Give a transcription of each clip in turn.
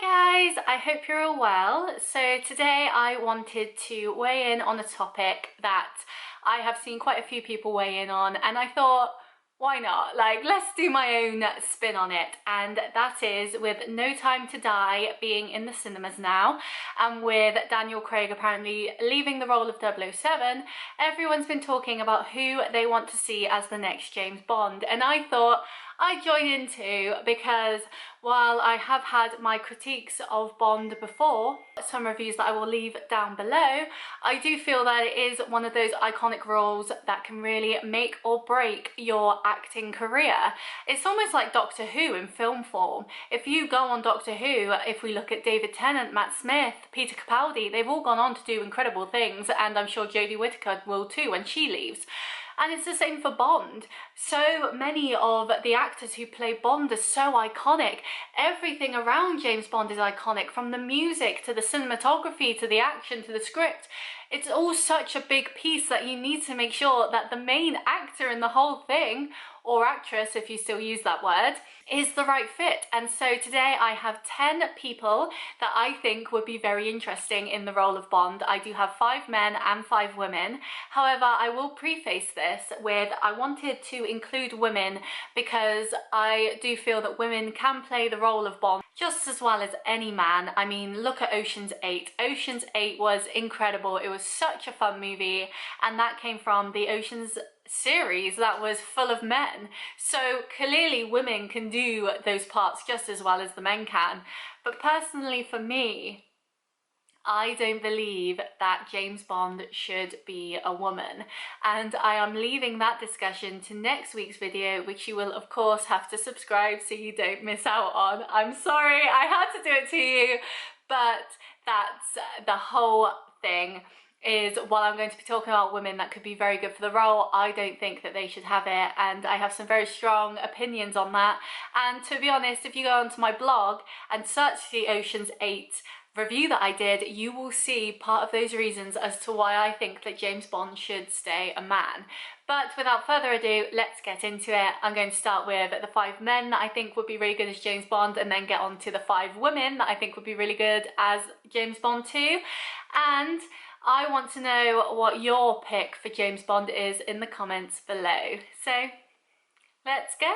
Hi guys, I hope you're all well. So today I wanted to weigh in on a topic that I have seen quite a few people weigh in on, and I thought, why not? Like, let's do my own spin on it. And that is with No Time to Die being in the cinemas now, and with Daniel Craig apparently leaving the role of 007, everyone's been talking about who they want to see as the next James Bond. And I thought I'd join in too, because while I have had my critiques of Bond before, some reviews that I will leave down below, I do feel that it is one of those iconic roles that can really make or break your acting career. It's almost like Doctor Who in film form. If you go on Doctor Who, if we look at David Tennant, Matt Smith, Peter Capaldi, they've all gone on to do incredible things, and I'm sure Jodie Whittaker will too when she leaves. And it's the same for Bond. So many of the actors who play Bond are so iconic. Everything around James Bond is iconic, from the music to the cinematography to the action to the script. It's all such a big piece that you need to make sure that the main actor in the whole thing, or actress if you still use that word, is the right fit. And so today I have 10 people that I think would be very interesting in the role of Bond. I do have 5 men and 5 women. However, I will preface this with I wanted to include women because I do feel that women can play the role of Bond just as well as any man. I mean, look at Ocean's 8. Ocean's 8 was incredible. It was such a fun movie, and that came from the Ocean's series that was full of men. So clearly women can do those parts just as well as the men can. But personally for me, I don't believe that James Bond should be a woman, and I am leaving that discussion to next week's video, which you will of course have to subscribe so you don't miss out on. I'm sorry I had to do it to you, but that's the whole thing. Is while I'm going to be talking about women that could be very good for the role, I don't think that they should have it, and I have some very strong opinions on that. And to be honest, if you go onto my blog and search the Ocean's 8 review that I did, you will see part of those reasons as to why I think that James Bond should stay a man. But without further ado, let's get into it. I'm going to start with the 5 men that I think would be really good as James Bond, and then get on to the 5 women that I think would be really good as James Bond too. And I want to know what your pick for James Bond is in the comments below. So let's go.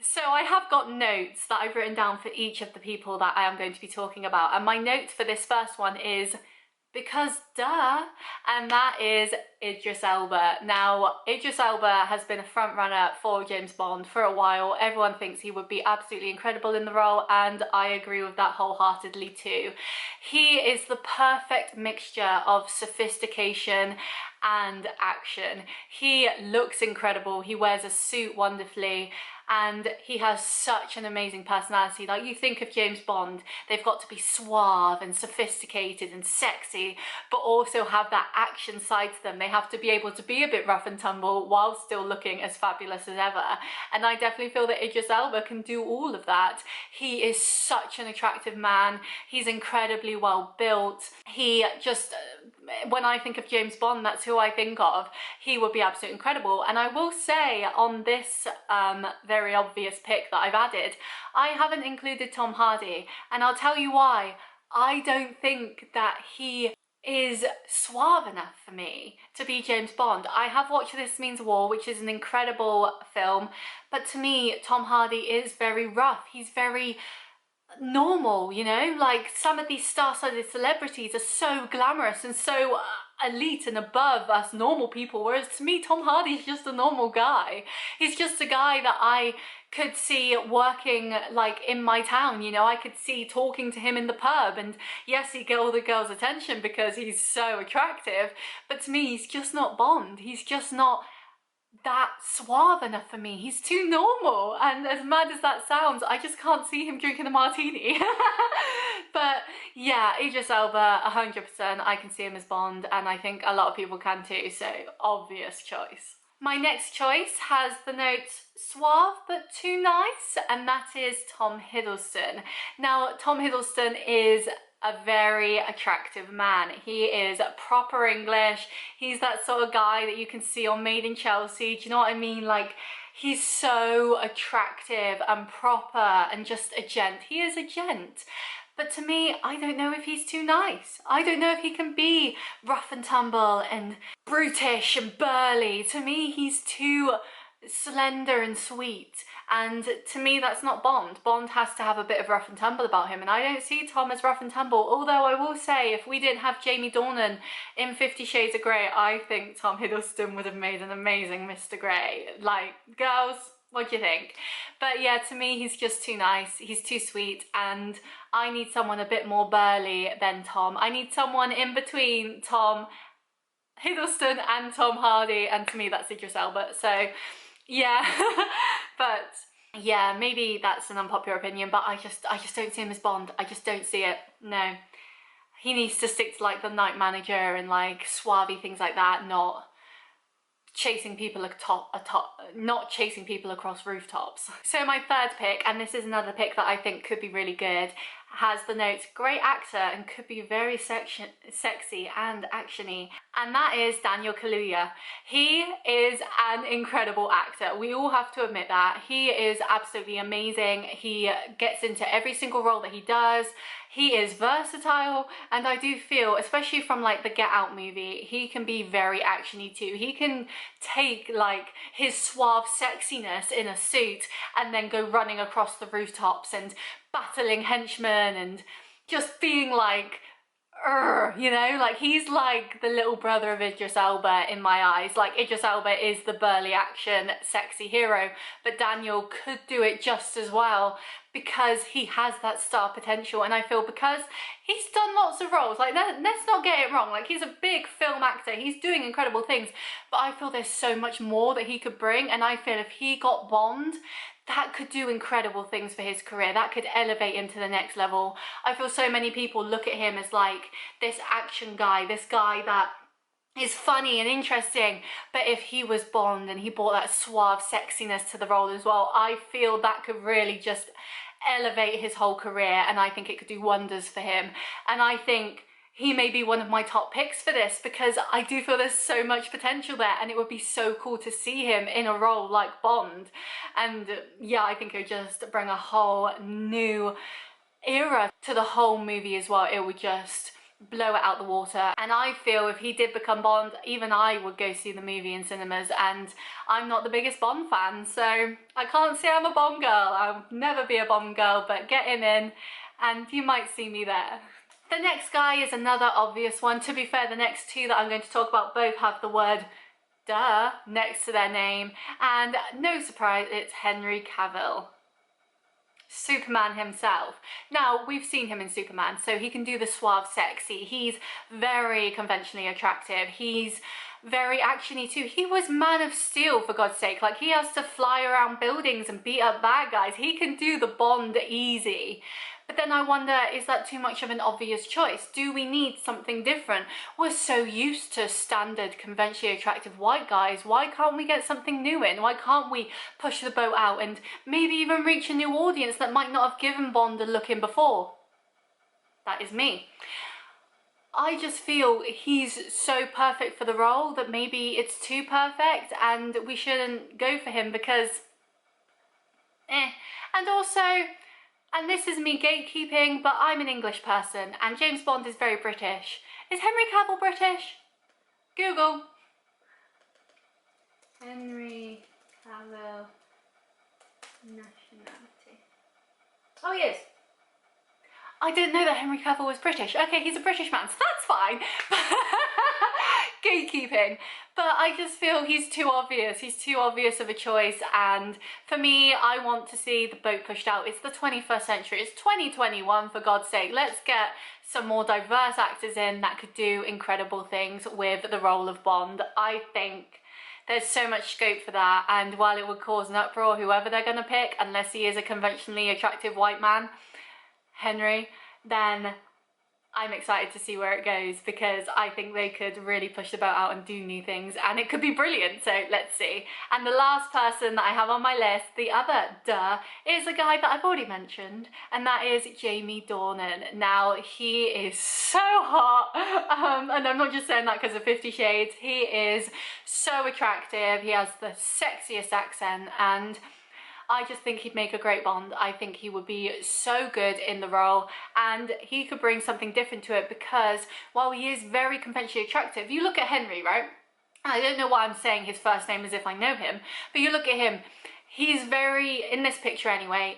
So I have got notes that I've written down for each of the people that I am going to be talking about, and my note for this first one is because duh, and that is Idris Elba. Now, Idris Elba has been a front runner for James Bond for a while. Everyone thinks he would be absolutely incredible in the role, and I agree with that wholeheartedly too. He is the perfect mixture of sophistication and action. He looks incredible, he wears a suit wonderfully, and he has such an amazing personality. Like, you think of James Bond, they've got to be suave and sophisticated and sexy, but also have that action side to them. They have to be able to be a bit rough and tumble while still looking as fabulous as ever. And I definitely feel that Idris Elba can do all of that. He is such an attractive man. He's incredibly well built. He just, when I think of James Bond, that's who I think of. He would be absolutely incredible. And I will say on this very obvious pick that I've added, I haven't included Tom Hardy, and I'll tell you why. I don't think that he is suave enough for me to be James Bond. I have watched This Means War, which is an incredible film, but to me Tom Hardy is very rough. He's very normal, you know, like some of these star-studded celebrities are so glamorous and so elite and above us normal people, whereas to me Tom Hardy's just a normal guy. He's just a guy that I could see working like in my town, you know. I could see talking to him in the pub, and yes, he get all the girls' attention because he's so attractive, but to me he's just not Bond. He's just not that suave enough for me. He's too normal, and as mad as that sounds, I just can't see him drinking a martini. But yeah, Idris Elba, 100%, I can see him as Bond, and I think a lot of people can too, so obvious choice. My next choice has the note suave but too nice, and that is Tom Hiddleston. Now, Tom Hiddleston is a very attractive man. He is proper English. He's that sort of guy that you can see on Made in Chelsea. Do you know what I mean? Like, He's so attractive and proper and just a gent. He is a gent. But to me, I don't know if he's too nice. I don't know if he can be rough and tumble and brutish and burly. To me, he's too slender and sweet. And to me, that's not Bond. Bond has to have a bit of rough and tumble about him. And I don't see Tom as rough and tumble. Although I will say, if we didn't have Jamie Dornan in 50 Shades of Grey, I think Tom Hiddleston would have made an amazing Mr. Grey. Like, girls, what do you think? But yeah, to me, he's just too nice. He's too sweet. And I need someone a bit more burly than Tom. I need someone in between Tom Hiddleston and Tom Hardy. And to me, that's Idris Elba. So yeah, but yeah, maybe that's an unpopular opinion, but I just don't see him as Bond. I just don't see it. No, he needs to stick to like the Night Manager and like suave things like that, not chasing people not chasing people across rooftops. So my third pick, and this is another pick that I think could be really good, has the notes great actor and could be very sexy and actiony, and that is Daniel Kaluuya. He is an incredible actor. We all have to admit that. He is absolutely amazing. He gets into every single role that he does. He is versatile, and I do feel, especially from like the Get Out movie, he can be very actiony too. He can take like his suave sexiness in a suit and then go running across the rooftops and battling henchmen and just being like, you know, like he's like the little brother of Idris Elba in my eyes. Like Idris Elba is the burly action sexy hero, but Daniel could do it just as well because he has that star potential. And I feel because he's done lots of roles, like let's not get it wrong, like he's a big film actor, he's doing incredible things, but I feel there's so much more that he could bring. And I feel if he got Bond, that could do incredible things for his career. That could elevate him to the next level. I feel so many people look at him as like this action guy, this guy that is funny and interesting, but if he was Bond and he brought that suave sexiness to the role as well, I feel that could really just elevate his whole career, and I think it could do wonders for him. And I think he may be one of my top picks for this because I do feel there's so much potential there, and it would be so cool to see him in a role like Bond. And yeah, I think it would just bring a whole new era to the whole movie as well. It would just blow it out the water. And I feel if he did become Bond, even I would go see the movie in cinemas, and I'm not the biggest Bond fan, so I can't say I'm a Bond girl. I'll never be a Bond girl, but get him in and you might see me there. The next guy is another obvious one. To be fair, the next two that I'm going to talk about both have the word duh next to their name, and no surprise, it's Henry Cavill. Superman himself. Now, we've seen him in Superman, so he can do the suave sexy. He's very conventionally attractive. He's very actiony too. He was Man of Steel, for God's sake. Like, he has to fly around buildings and beat up bad guys. He can do the Bond easy. But then I wonder, is that too much of an obvious choice? Do we need something different? We're so used to standard, conventionally attractive white guys. Why can't we get something new in? Why can't we push the boat out and maybe even reach a new audience that might not have given Bond a look in before? That is me. I just feel he's so perfect for the role that maybe it's too perfect and we shouldn't go for him because And also, and this is me gatekeeping, but I'm an English person and James Bond is very British. Is Henry Cavill British? Google. Henry Cavill nationality. Oh, he is. I didn't know that Henry Cavill was British. Okay, he's a British man, so that's fine. Gatekeeping. But I just feel he's too obvious. He's too obvious of a choice, and for me, I want to see the boat pushed out. It's the 21st century. It's 2021, for God's sake. Let's get some more diverse actors in that could do incredible things with the role of Bond. I think there's so much scope for that, and while it would cause an uproar, whoever they're going to pick, unless he is a conventionally attractive white man, Henry, then I'm excited to see where it goes, because I think they could really push the boat out and do new things, and it could be brilliant, so let's see. And the last person that I have on my list, the other is a guy that I've already mentioned, and that is Jamie Dornan. Now, he is so hot, and I'm not just saying that because of 50 Shades. He is so attractive, he has the sexiest accent, and I just think he'd make a great Bond. I think he would be so good in the role, and he could bring something different to it, because while he is very conventionally attractive, you look at Henry, right? I don't know why I'm saying his first name as if I know him, but you look at him, he's very, in this picture anyway,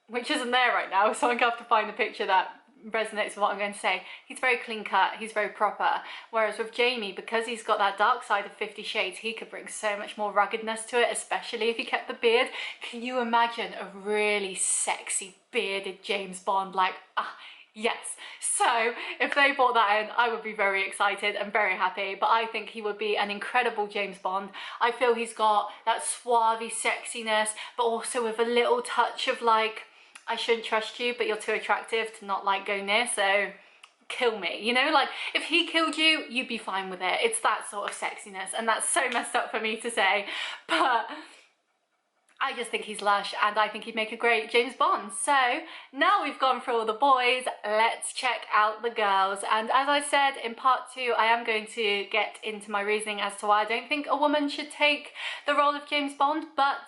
which isn't there right now, so I'm gonna have to find the picture that resonates with what I'm going to say. He's very clean cut, he's very proper, whereas with Jamie, because he's got that dark side of 50 Shades, he could bring so much more ruggedness to it, especially if he kept the beard. Can you imagine a really sexy bearded James Bond? Like, yes. So if they brought that in, I would be very excited and very happy, but I think he would be an incredible James Bond. I feel he's got that suave sexiness, but also with a little touch of like, I shouldn't trust you, but you're too attractive to not like go near, so kill me, you know? Like, if he killed you, you'd be fine with it. It's that sort of sexiness, and that's so messed up for me to say, but I just think he's lush, and I think he'd make a great James Bond. So now we've gone through all the boys, let's check out the girls. And as I said in part 2, I am going to get into my reasoning as to why I don't think a woman should take the role of James Bond, but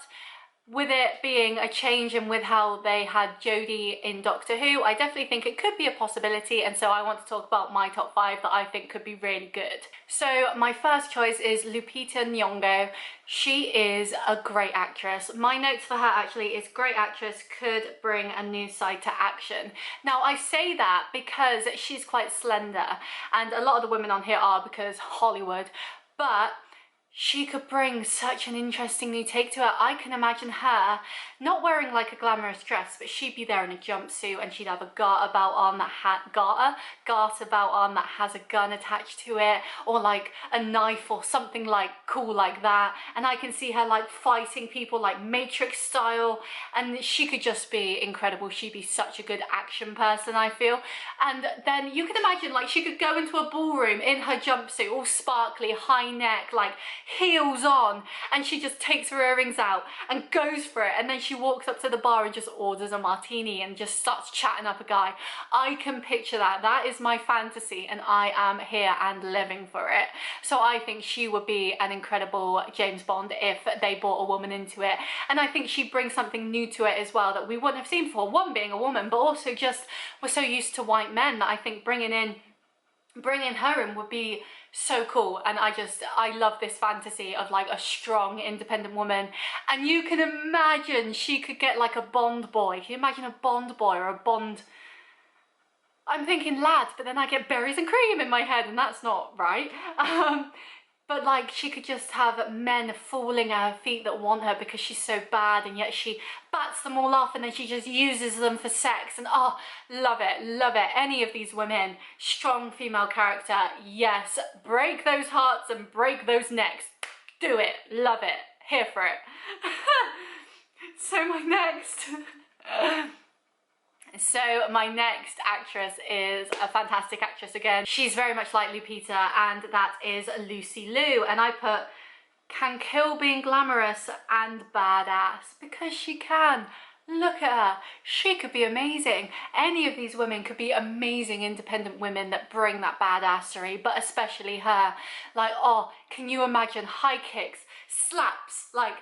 with it being a change and with how they had Jodie in Doctor Who, I definitely think it could be a possibility, and so I want to talk about my top 5 that I think could be really good. So my first choice is Lupita Nyongo. She is a great actress. My notes for her actually is great actress, could bring a new side to action. Now I say that because she's quite slender, and a lot of the women on here are because Hollywood, but she could bring such an interesting new take to it. I can imagine her not wearing like a glamorous dress, but she'd be there in a jumpsuit, and she'd have a garter belt on that has a gun attached to it, or like a knife or something like cool like that. And I can see her like fighting people like Matrix style, and she could just be incredible. She'd be such a good action person, I feel. And then you can imagine like she could go into a ballroom in her jumpsuit, all sparkly, high neck, like heels on, and she just takes her earrings out and goes for it, and then she walks up to the bar and just orders a martini and just starts chatting up a guy. I can picture that. That is my fantasy, and I am here and living for it. So I think she would be an incredible James Bond if they brought a woman into it, and I think she brings something new to it as well that we wouldn't have seen before. One, being a woman, but also just we're so used to white men that I think bringing her in would be so cool. And I love this fantasy of like a strong independent woman, and you can imagine she could get like a Bond boy. Can you imagine a Bond boy or a Bond, I'm thinking lad, but then I get berries and cream in my head, and that's not right. But like she could just have men falling at her feet that want her because she's so bad, and yet she bats them all off, and then she just uses them for sex. And oh, love it, love it. Any of these women, strong female character, yes. Break those hearts and break those necks. Do it, love it, here for it. So my next actress is a fantastic actress again. She's very much like Lupita, and that is Lucy Liu. And I put, can kill being glamorous and badass, because she can. Look at her. She could be amazing. Any of these women could be amazing independent women that bring that badassery, but especially her. Like, oh, can you imagine high kicks, slaps, like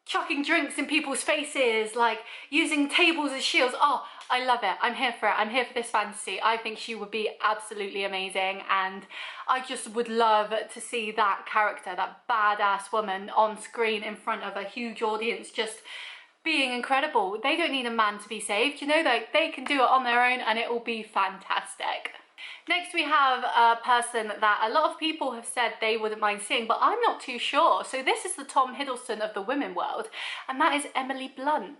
chucking drinks in people's faces, like using tables as shields. Oh, I love it. I'm here for it. I'm here for this fantasy. I think she would be absolutely amazing, and I just would love to see that character, that badass woman on screen in front of a huge audience, just being incredible. They don't need a man to be saved, you know, like they can do it on their own, and it will be fantastic. Next we have a person that a lot of people have said they wouldn't mind seeing, but I'm not too sure. So this is the Tom Hiddleston of the women world, and that is Emily Blunt.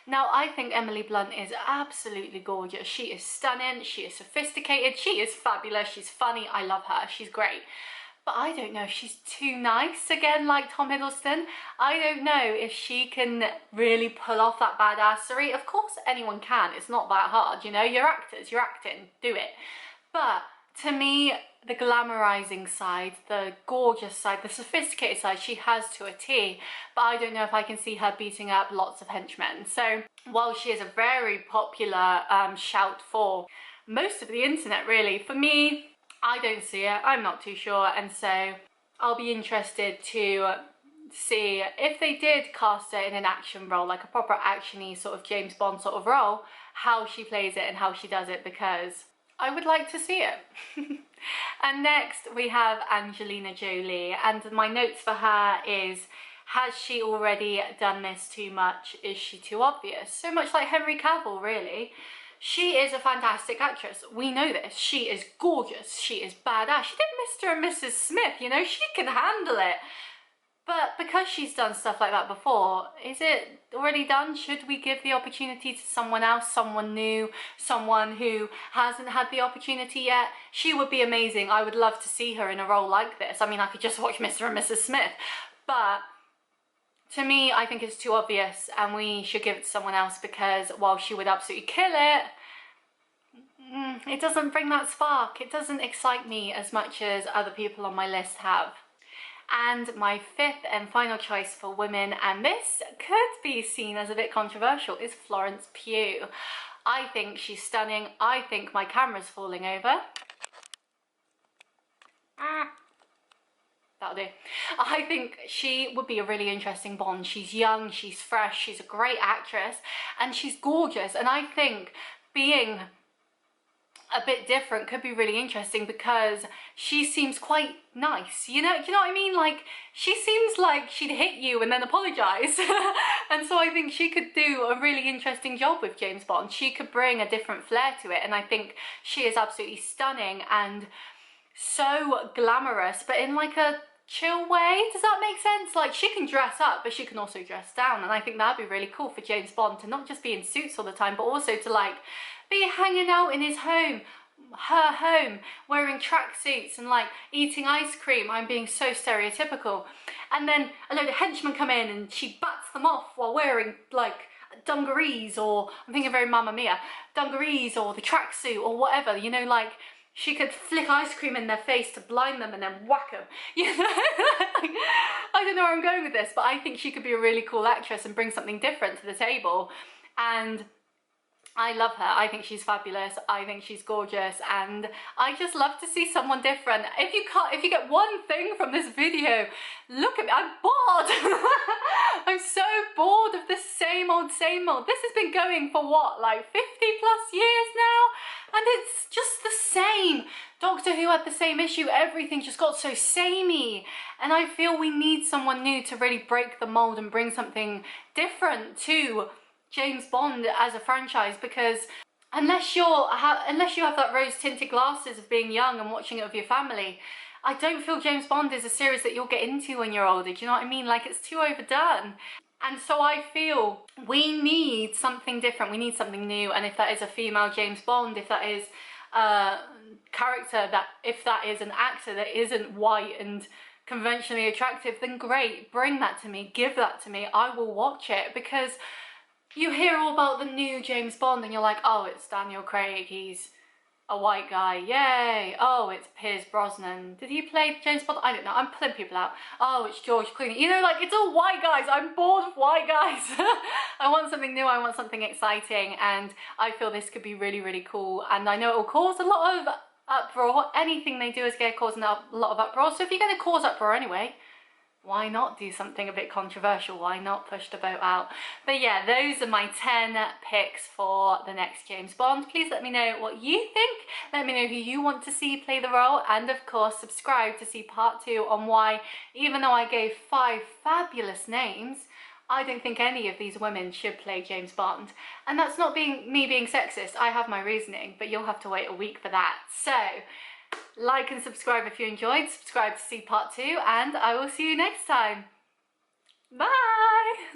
Now I think Emily Blunt is absolutely gorgeous. She is stunning, she is sophisticated, she is fabulous, she's funny, I love her, she's great. but I don't know if she's too nice again, like Tom Hiddleston. I don't know if she can really pull off that badassery. Of course anyone can, it's not that hard, you know, you're actors, you're acting, do it. But to me, the glamorizing side, the gorgeous side, the sophisticated side, she has to a T, but I don't know if I can see her beating up lots of henchmen. So while she is a very popular shout for most of the internet, really, for me, I don't see it, I'm not too sure, and so I'll be interested to see if they did cast her in an action role, like a proper actiony sort of James Bond sort of role, how she plays it and how she does it, because I would like to see it. And next we have Angelina Jolie, and my notes for her is, has she already done this too much? Is she too obvious? So much like Henry Cavill, really. She is a fantastic actress. We know this. She is gorgeous. She is badass. She did Mr. and Mrs. Smith, you know, she can handle it. But because she's done stuff like that before, is it already done? Should we give the opportunity to someone else, someone new, someone who hasn't had the opportunity yet? She would be amazing. I would love to see her in a role like this. I mean, I could just watch Mr. and Mrs. Smith. But to me, I think it's too obvious and we should give it to someone else, because while she would absolutely kill it, it doesn't bring that spark. It doesn't excite me as much as other people on my list have. And my fifth and final choice for women, and this could be seen as a bit controversial, is Florence Pugh. I think she's stunning. I think my camera's falling over. That'll do. I think she would be a really interesting Bond. She's young, she's fresh, she's a great actress, and she's gorgeous. And I think being a bit different could be really interesting, because she seems quite nice, you know, do you know what I mean? Like, she seems like she'd hit you and then apologise. And so I think she could do a really interesting job with James Bond. She could bring a different flair to it, and I think she is absolutely stunning and so glamorous, but in like a chill way. Does that make sense? Like, she can dress up, but she can also dress down, and I think that'd be really cool for James Bond to not just be in suits all the time, but also to like be hanging out in his home, her home, wearing tracksuits and like eating ice cream. I'm being so stereotypical. And then a load of henchmen come in and she bats them off while wearing like dungarees, or I'm thinking very Mamma Mia, dungarees or the tracksuit or whatever, you know, like she could flick ice cream in their face to blind them and then whack them. You know, I don't know where I'm going with this, but I think she could be a really cool actress and bring something different to the table. And I love her. I think she's fabulous. I think she's gorgeous, and I just love to see someone different. If you get one thing from this video, look at me. I'm bored. I'm so bored of the same old, same old. This has been going for what, like 50 plus years now, and it's just the same. Doctor Who had the same issue. Everything just got so samey, and I feel we need someone new to really break the mold and bring something different to James Bond as a franchise, because unless you have that rose-tinted glasses of being young and watching it with your family, I don't feel James Bond is a series that you'll get into when you're older. Do you know what I mean? Like, it's too overdone. And so I feel we need something different. We need something new. And if that is a female James Bond, if that is a character, if that is an actor that isn't white and conventionally attractive, then great, bring that to me, give that to me. I will watch it, because you hear all about the new James Bond and you're like, oh, it's Daniel Craig, he's a white guy, yay. Oh, it's Pierce Brosnan. Did he play James Bond? I don't know, I'm pulling people out. Oh, it's George Clooney. You know, like, it's all white guys. I'm bored of white guys. I want something new, I want something exciting, and I feel this could be really, really cool. And I know it will cause a lot of uproar. Anything they do is going to cause a lot of uproar. So if you're going to cause uproar anyway, why not do something a bit controversial? Why not push the boat out? But yeah, those are my 10 picks for the next James Bond. Please let me know what you think. Let me know who you want to see play the role. And of course, subscribe to see part 2 on why, even though I gave 5 fabulous names, I don't think any of these women should play James Bond. And that's not me being sexist. I have my reasoning, but you'll have to wait a week for that. So, like and subscribe if you enjoyed, subscribe to see part 2, and I will see you next time. Bye!